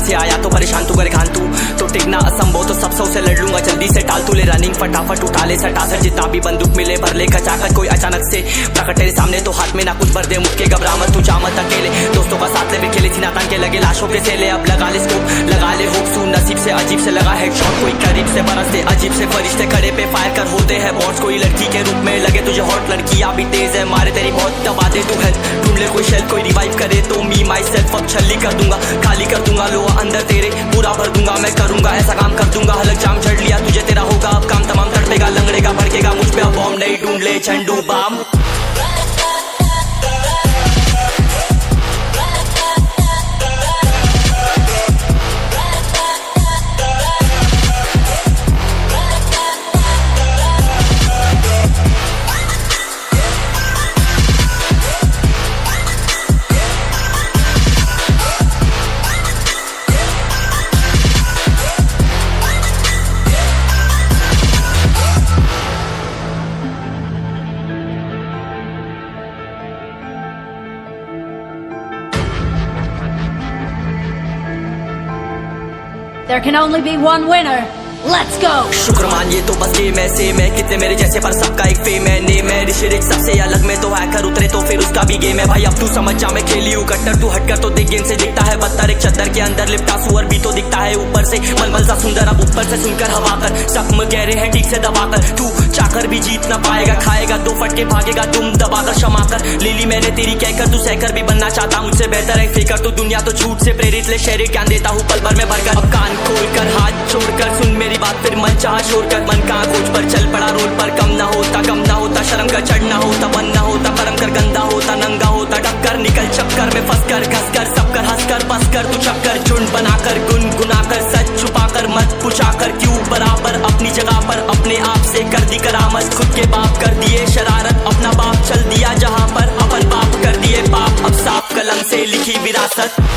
से आया तो परेशान तू करे खान तू तो टिकना असंभव तो सब से लड़ लूंगा जल्दी से टाल तू ले रनिंग फटाफट उठा ले सटासट जितना भी बंदूक मिले भर ले खचाखच कोई अचानक से प्रकट तेरे सामने तो हाथ में ना कुछ भर दे मुक्के घबरा मत तू जा मत अकेले दोस्तों का साथ ले खेले थी नातान के लगे लाशों के सेले अब लगा ले स्कोप लगा ले होप सू नसीब से अजीब से लगा हेडशॉट कोई करीब से बरसते अजीब से फरिश्ते खड़े पे फायर कर होते हैं बॉट्स कोई लड़की के रूप में लगे तुझे हॉट लड़कियां भी तेज है मारे तेरी बहुत दबा दे तू हेल्थ ढूंढ ले कोई शेल कोई रिवाइव करे तो मी माई सेल्फ अब छल्ली कर दूंगा खाली कर दूंगा लो अंदर तेरे पूरा भर दूंगा मैं करूंगा ऐसा काम कर दूंगा हलक जाम चढ़ लिया तुझे तेरा होगा अब काम तमाम तड़पेगा लंगड़ेगा भड़केगा मुझ पे अब बॉम्ब नहीं ढूंढ ले झंडू balm There can only be one winner. Let's go! शुक्र मानिए तो बस गेम ऐसे मैं कितने मेरे जैसे पर सबका एक फेम है नेम है ऋषि सबसे अलग में तो हैकर उतरे तो फिर उसका भी गेम है भाई अब तू समझ जा मैं खेली हूँ कट्टर तू हटकर तो देख गेम से दिखता है बत्तर एक चद्दर के अंदर लिपटा सुअर भी तो दिखता है ऊपर से मलमल सा सुंदर अब ऊपर से सुनकर हवा कर जख्म गहरे हैं ठीक से दबाकर तू चाकर भी जीत ना पाएगा खाएगा दो फटके भागेगा तुम दबाकर क्षमा कर ले ली मैंने तेरी कहकर तू सहकर भी बनना चाहता मुझसे बेहतर है फेकर तू दुनिया तो झूठ से प्रेरित ले शरीर ज्ञान देता हूँ पल भर में भरकर अब कान खोलकर हाथ छोड़कर सुन मेरी बात फिर मन चाह छोड़ कर मन का खोज पर चल पड़ा रोड पर कम ना होता शर्म का चढ़ना होता बन ना होता परम कर गंदा होता नंगा होता टक्कर निकल चक्कर में फंस कर घस कर सब कर हंस कर बस कर तू चक्कर झुंड बनाकर गुनगुनाकर सच छुपाकर मत पूछाकर क्यों बराबर अपनी जगह पर अपने आप से कर दी करामत खुद के बाप कर दिए शरारत अपना बाप चल दिया जहाँ पर अपन बाप कर दिए बाप अब साफ कलम से लिखी विरासत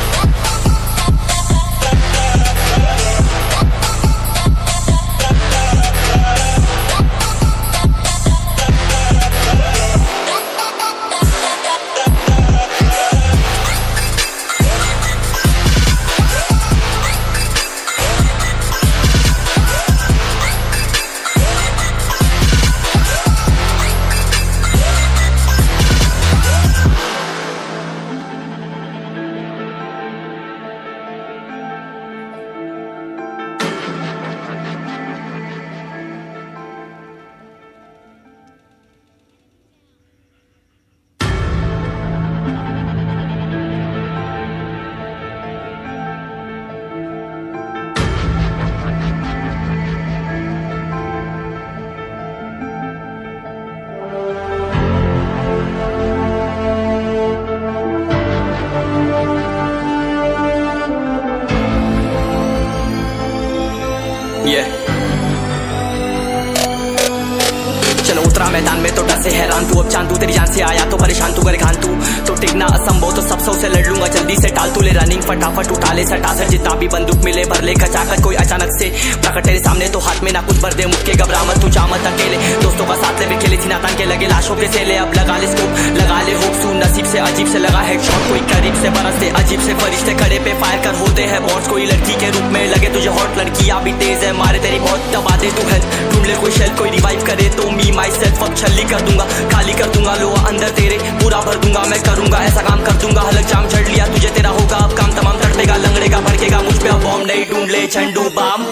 चलो उतरा मैदान में तो डर से हैरान तू अब चांदू तेरी जान से आया तो परेशान तू करे खान तू तो टिकना असंभव तो सब से लड़ लूंगा जल्दी से टाल तू ले रनिंग फटाफट उठा ले सटासट जितना भी बंदूक मिले भर ले खचाखच कोई अचानक से प्रकट तेरे सामने तो हाथ में ना कुछ भर दे मुक्के घबरा मत तू जा मत अकेले दोस्तों का साथ ले खेले थी नातान के लगे लाशों के सेले अब लगा ले स्कोप लगा ले होप सू नसीब से अजीब से लगा हेडशॉट कोई करीब से बरसते अजीब से फरिश्ते खड़े पे फायर कर होते हैं बॉट्स कोई लड़की के रूप में लगे तुझे हॉट लड़कियां भी तेज है मारे तेरी बहुत दबा दे तू हेल्थ ढूंढ ले कोई शेल कोई रिवाइव करे तो मी माई सेल्फ अब छल्ली कर दूंगा खाली कर दूंगा लो अंदर तेरे पूरा भर दूंगा मैं करूंगा ऐसा काम कर दूंगा हलक जाम चढ़ लिया तुझे तेरा होगा अब काम तमाम तड़पेगा लंगड़ेगा भड़केगा मुझ पे अब बॉम्ब नहीं ढूंढ ले झंडू balm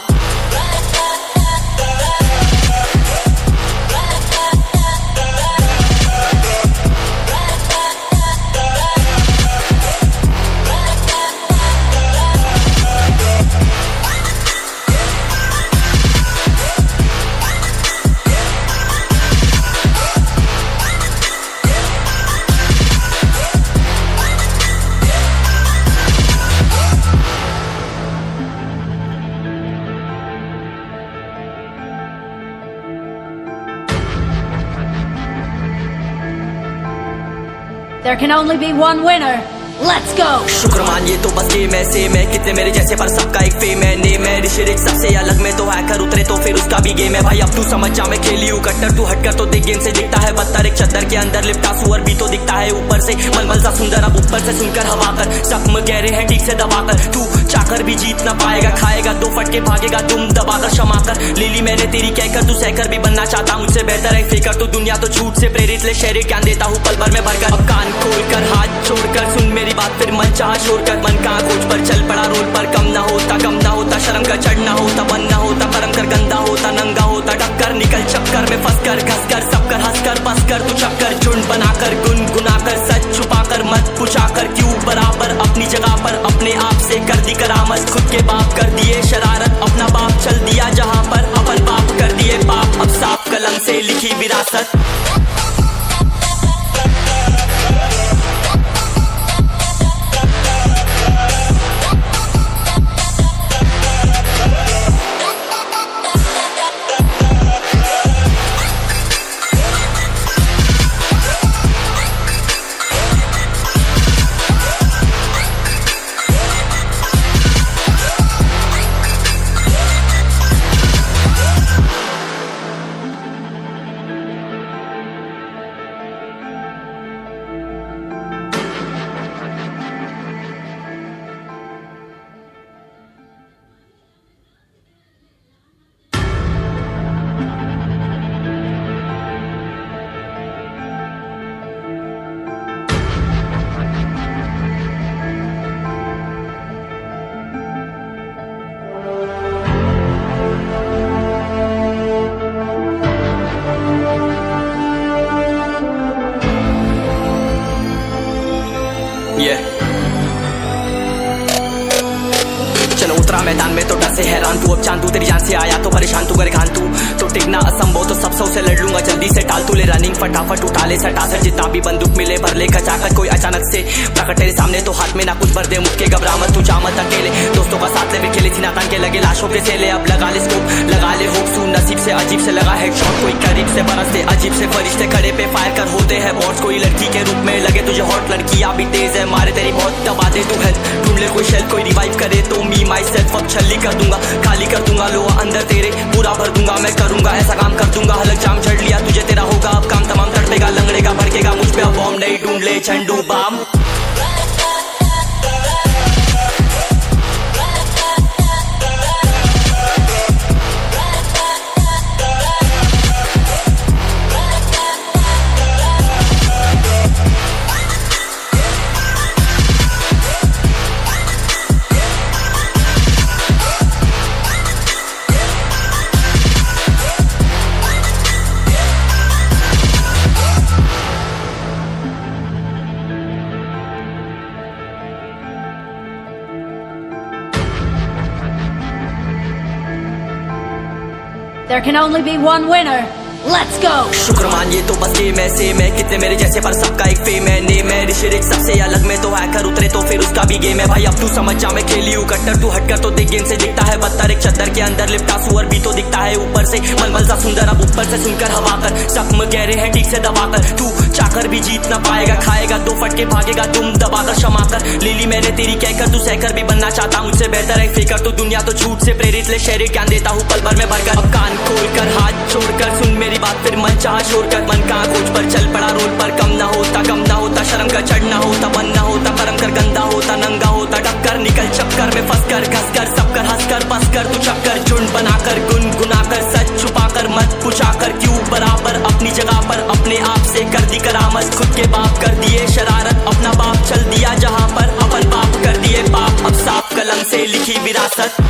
There can only be one winner. Let's go! शुक्र मानिए तो बस गेम ऐसे मैं कितने मेरे जैसे पर सबका एक फेम है नेम है रिशिरिक सबसे अलग में तो हैकर उतरे तो फिर उसका भी गेम है भाई अब तू समझ जा मैं खेली हूँ कट्टर तू हटकर तो देख गेम से दिखता है बदतर एक चद्दर के अंदर लिपटा सुअर भी तो दिखता है ऊपर से मलमल सा सुंदर अब ऊपर से सुनकर हवा कर जख्म गहरे हैं ठीक से दबाकर तू चाकर भी जीत ना पाएगा खाएगा दो फटके भागेगा तुम दबाकर क्षमा कर ले ली मैंने तेरी कहकर तू सहकर भी बनना चाहता मुझसे बेहतर है फेकर तो दुनिया तो झूठ से प्रेरित ले शहरी ज्ञान देता हूँ पल भर में भरकर अब कान खोलकर हाथ छोड़कर सुन मेरी बात फिर मन चाह छोड़ कर मन कहाँ खोज पर चल पड़ा रोड पर कम ना होता शर्म कर चढ़ना होता बनना होता कर्म कर गंदा होता नंगा होता टक्कर निकल चक्कर में फंस कर घस कर सब कर हंस कर बस कर तू चक्कर झुंड बनाकर गुनगुनाकर सच छुपाकर मत पूछाकर क्यों बराबर अपनी जगह पर अपने आप से कर दी करामत खुद के बाप कर दिए शरारत अपना बाप चल दिया जहां पर अपन बाप कर दिए बाप अब साफ कलम से लिखी विरासत चलो उतरा मैदान में तो डर से हैरान तू अब चांद तू तेरी जान से आया तो परेशान तू करे खान तू तो टिकना असंभव तो सबसे उसे लड़ लूंगा जल्दी से टाल तू ले रनिंग फटाफट उठा ले सटा सर जितना भी बंदूक मिले भर ले खचाकर कोई अचानक से प्रकट तेरे सामने तो हाथ में ना कुछ भर दे मुक्के घबरा मत तू जा मत अकेले दोस्तों का साथ ले खेले थी नातान के लगे लाशों के सेले अब लगा ले स्कोप लगा ले होप सू नसीब से अजीब से लगा हेडशॉट कोई करीब से बरसते अजीब से फरिश्ते खड़े पे फायर कर होते हैं बॉट्स कोई लड़की के रूप में लगे तुझे हॉट लड़कियां भी तेज है मारे तेरी बहुत दबा दे तू हेल्थ ढूंढ ले कोई शेल कोई रिवाइव करे तो मी माई सेल्फ अब छल्ली कर दूंगा खाली कर दूंगा लो अंदर तेरे पूरा भर दूंगा मैं करूंगा ऐसा काम कर दूंगा हलक जाम छड़ लिया तुझे तेरा होगा अब काम तमाम तड़पेगा लंगड़ेगा भड़केगा मुझ पे अब बॉम्ब नहीं ढूंढ ले झंडू balm There can only be one winner. Let's go! शुक्र मानिए तो बस गेम ऐसे मैं कितने मेरे जैसे पर सबका एक फेम है नेम है रिशिरिक सबसे अलग में तो हैकर उतरे तो फिर उसका भी गेम है भाई अब तू समझ जा मैं खेली हूँ कट्टर तू हटकर तो देख गेम से दिखता है बदतर एक चद्दर के अंदर लिपटा सुअर भी तो दिखता है ऊपर से मलमल सा सुंदर अब ऊपर से सुनकर हवा कर जख्म गहरे हैं ठीक से दबाकर तू चाकर भी जीत ना पाएगा खाएगा दो फटके भागेगा तुम दबाकर क्षमा कर ले ली मैंने तेरी कहकर तू सहकर भी बनना चाहता मुझसे बेहतर है फेकर तो दुनिया तो झूठ से प्रेरित ले शहरी ज्ञान देता हूँ पल भर में भरकर अब कान खोलकर हाथ छोड़कर सुन मेरी बात फिर मन चाह छोड़कर मन कहाँ खोज पर चल पड़ा रोड पर कम ना होता शर्म कर चढ़ना होता बनना होता कर्म कर गंदा होता नंगा होता टक्कर निकल चक्कर में फंस कर घस कर सब कर हंस कर बस कर तू चक्कर झुंड बनाकर गुनगुनाकर सच छुपाकर मत पूछाकर क्यों बराबर अपनी जगह पर अपने आप से कर दी करामत खुद के बाप कर दिए शरारत अपना बाप चल दिया जहां पर अपन बाप कर दिए बाप अब साफ कलम से लिखी विरासत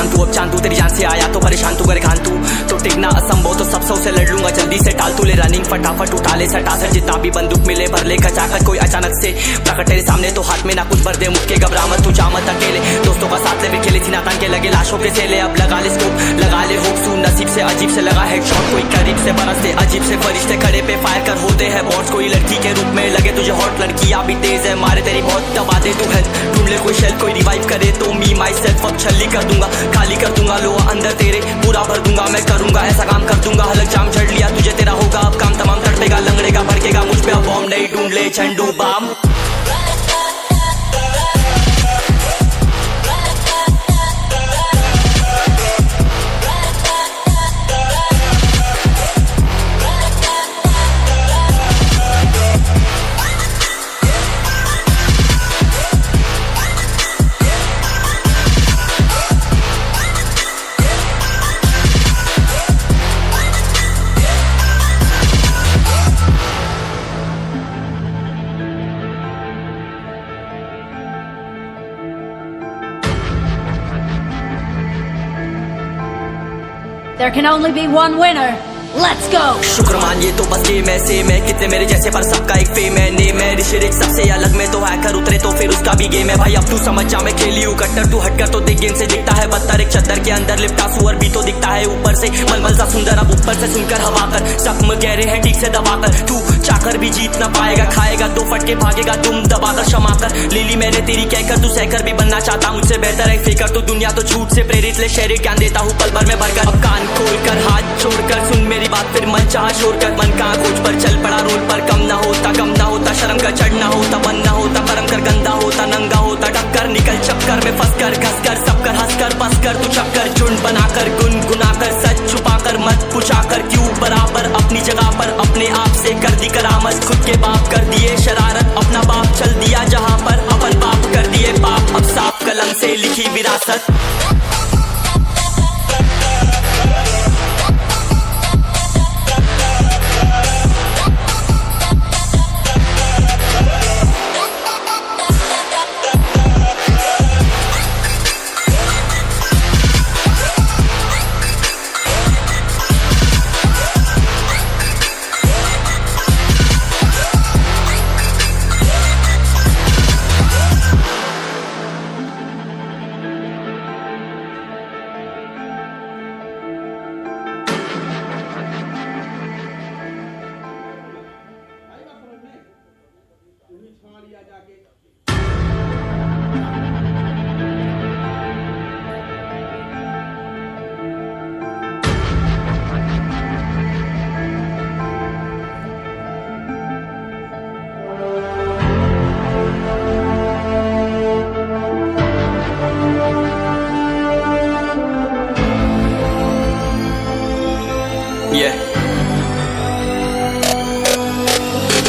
परेशान तू अब चांदू तेरी जान से आया तो परेशान तू करे खान तू तो टिकना असंभव तो सब सौ से लड़ लूंगा जल्दी से टाल तू ले रनिंग फटाफट उठा ले सटा सर जितना भी बंदूक मिले भर ले खचाकर कोई अचानक से प्रकट तेरे सामने तो हाथ में ना कुछ भर दे मुक्के घबरा मत तू जा मत अकेले दोस्तों का साथ ले भी खेले थी नातान के लगे लाशों के सेले अब लगा ले स्कोप लगा ले होप सू नसीब से अजीब से लगा हेडशॉट कोई करीब से बरसते अजीब से फरिश्ते खड़े पे फायर कर होते हैं बॉन्ड्स कोई लड़की के रूप में लगे तुझे हॉट लड़कियां भी तेज है मारे तेरी बहुत दबा दे तू हेल्थ ढूंढ ले कोई शेल कोई रिवाइव करे तो मी माई सेल्फ अब छल्ली कर दूंगा खाली कर दूंगा लो अंदर तेरे पूरा भर दूंगा मैं करूंगा ऐसा काम कर दूंगा हलक जाम झड़ लिया तुझे तेरा होगा अब काम तमाम तड़पेगा लंगड़ेगा भड़केगा मुझ पे अब बॉम्ब नहीं ढूंढ ले झंडू balm There can only be one winner. Let's go! शुक्र मानिए तो बस गेम ऐसे मैं कितने मेरे जैसे पर सबका एक फेम है नेम है ऋषिरिक सबसे अलग में तो हैकर उतरे तो फिर उसका भी गेम है भाई अब तू समझ जा मैं खेली हूँ कट्टर तू हटकर तो देख गेम से दिखता है बदतर एक चद्दर के अंदर लिपटा सुअर भी तो दिखता है ऊपर से मलमल सा सुंदर अब ऊपर से सुनकर हवा कर जख्म गहरे हैं ठीक से दबाकर तू चाकर भी जीत ना पाएगा खाएगा दो फटके भागेगा तुम दबाकर क्षमा कर ले ली मैंने तेरी कहकर तू सहकर भी बनना चाहता मुझसे बेहतर है फेकर तो दुनिया तो झूठ से प्रेरित ले शहरी ज्ञान देता हूँ पल भर में भरकर अब कान खोलकर हाथ छोड़कर सुन मेरी बात फिर मन चाह शोर कर मन कहाँ खोज पर चल पड़ा रोड पर कम ना होता शर्म कर चढ़ना होता बन ना होता परम कर गंदा होता नंगा होता टक्कर निकल चक्कर में फंस कर घस कर सब कर हंस कर बस कर तू चक्कर झुंड बनाकर गुनगुनाकर सच छुपाकर मत पूछाकर क्यों बराबर अपनी जगह पर अपने आप से कर दी करामत खुद के बाप कर दिए शरारत अपना बाप चल दिया जहाँ पर अपन बाप कर दिए बाप अब साफ कलम से लिखी विरासत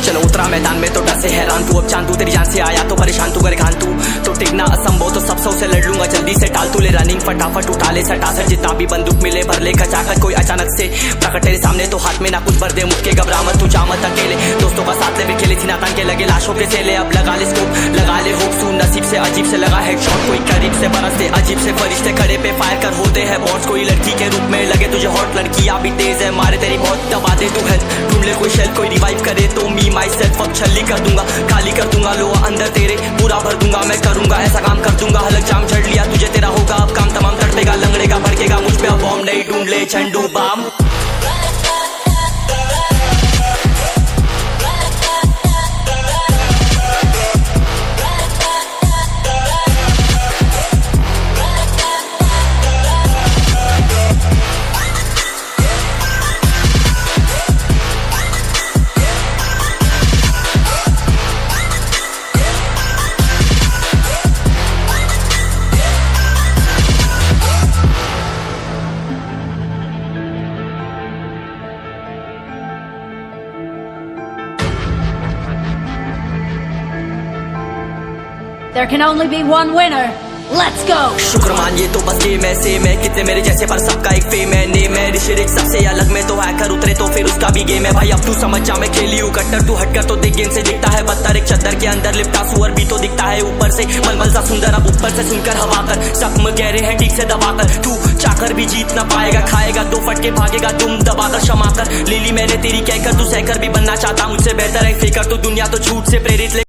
चलो उतरा मैदान में तो डर से हैरान तू अब चांदू तेरी जान से आया तो परेशान तू करे खान तू तो टिकना असंभव तो सब सौ से लड़ लूंगा जल्दी से टाल तू ले रनिंग फटाफट उठा ले सटा सर जितना भी बंदूक मिले भर ले खचाकर कोई अचानक से प्रकट तेरे सामने तो हाथ में ना कुछ भर दे मुक्के घबरा मत तू जा मत अकेले दोस्तों का साथ ले भी खेले थी नातान के लगे लाशों के सेले अब लगा ले स्कोप लगा ले होप सू नसीब से अजीब से लगा हेडशॉट कोई करीब से बरसते अजीब से फरिश्ते खड़े पे फायर कर होते हैं बॉन्ड्स कोई लड़की के रूप में लगे तुझे हॉट लड़कियां भी तेज है मारे तेरी बहुत दबा दे तू हेल्थ ढूंढ ले कोई शेल कोई रिवाइव करे तो मी माई सेल्फ अब छल्ली कर दूंगा खाली कर दूंगा लो अंदर तेरे पूरा भर दूंगा मैं करूंगा ऐसा काम कर दूंगा हलक जाम झड़ लिया तुझे तेरा होगा अब काम तमाम तड़पेगा लंगड़ेगा भड़केगा मुझ पे अब बॉम्ब नहीं ढूंढ ले झंडू balm There can only be one winner. Let's go. शुक्र मान ये तो बस गेम है सेम है कितने मेरे जैसे पर सबका एक फेम है नेम है ऋषिरिक सबसे अलग में तो हैकर उतरे तो फिर उसका भी गेम है भाई अब तू समझ जा मैं खेली हूँ कट्टर तू हटकर तो देख गेम से दिखता है बत्तर एक चद्दर के अंदर लिपटा सुअर भी तो दिखता है ऊपर से मलमल सा सुंदर अब ऊपर से सुनकर हवा कर जख्म गहरे हैं ठीक से दबाकर तू चाकर भी जीत ना पाएगा खाएगा दो फटके भागेगा तुम दबाकर क्षमा कर ले ली मैंने तेरी कहकर तू सहकर भी बनना चाहता मुझसे बेहतर है फेकर तो दुनिया तो झूठ से प्रेरित